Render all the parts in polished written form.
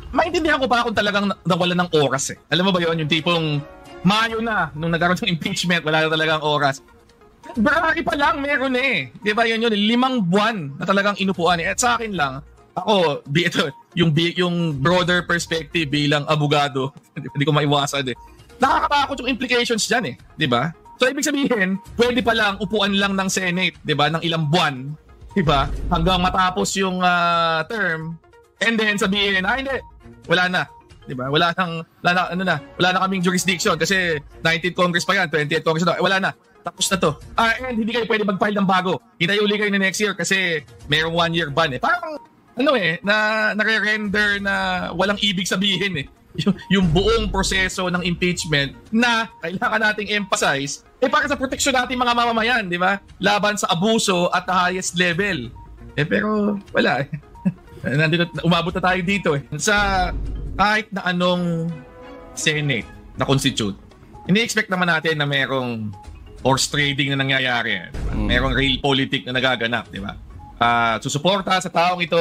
maintindihan ko pa kung talagang nawala ng oras eh. Alam mo ba yon, yung tipong Mayo na, nung nagkaroon ng impeachment, wala na talagang oras. February pa lang, meron eh. Di ba yun, 5 buwan na talagang inupuan eh. At sa akin lang, ako, yung broader perspective bilang abogado, hindi ko maiwasan eh. Nakakatakot yung implications dyan eh. Di ba? So ibig sabihin, pwede pa lang upuan lang ng Senate, di ba, ng ilang buwan, di ba, hanggang matapos yung term, and then sabihin, hindi, wala na. Diba? Wala na kaming jurisdiction kasi 19th Congress pa yan, 20th Congress na, wala na. Tapos na to. And hindi kayo pwede mag-file ng bago. Hintay uli kayo na next year kasi mayroong 1-year ban eh. Parang nare-render na walang ibig sabihin eh. Yung buong proseso ng impeachment na kailangan nating emphasize para sa proteksyon natin mga mamamayan, di ba? Laban sa abuso at the highest level. Pero wala eh. Umabot na tayo dito eh. Sa kahit na anong Senate na constitute, ini-expect naman natin na merong horse trading na nangyayari. Diba? Merong real politic na nagaganap, di ba? Susuporta sa taong ito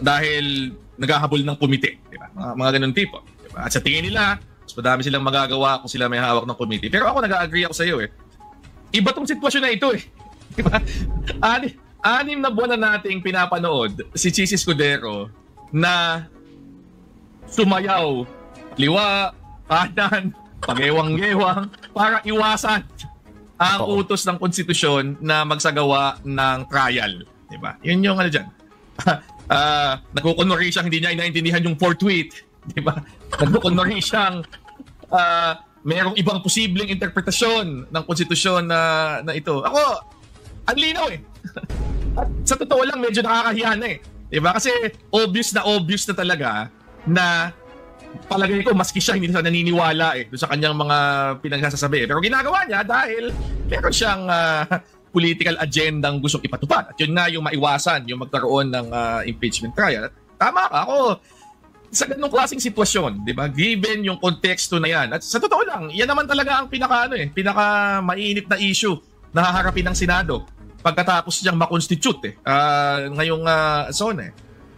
dahil naghahabol ng komite, di ba? Mga ganun tipo. Diba? At sa tingin nila, mas madami silang magagawa kung sila may hawak ng komite. Pero ako nag-agree ako sa iyo eh. Iba tong sitwasyon na ito eh. Di ba? 6 na buwan na nating pinapanood si Chis Escudero na sumayaw, liwa, kanan, pagewang-gewang para iwasan ang utos ng konstitusyon na magsagawa ng trial. Diba? Yun yung ano dyan. Nagkukunwari siyang hindi niya inaintindihan yung fourth tweet. Diba? Nagkukunwari siyang merong ibang posibleng interpretasyon ng konstitusyon na ito. Ako, ang linaw eh. At sa totoo lang, medyo nakakahiya na eh. Diba? Kasi obvious na talaga na palagay ko maski siya hindi siya naniniwala doon sa kanyang mga pinagsasabi. Pero ginagawa niya dahil meron siyang political agenda ang gustong ipatupad. At yun nga yung maiwasan, yung magkaroon ng impeachment trial. At tama ka, ako sa ganung klaseng sitwasyon, di ba? Given yung konteksto na yan. At sa totoo lang, yan naman talaga ang pinaka mainit na issue na haharapin ng Senado pagkatapos siyang makonstitute ngayong zone eh.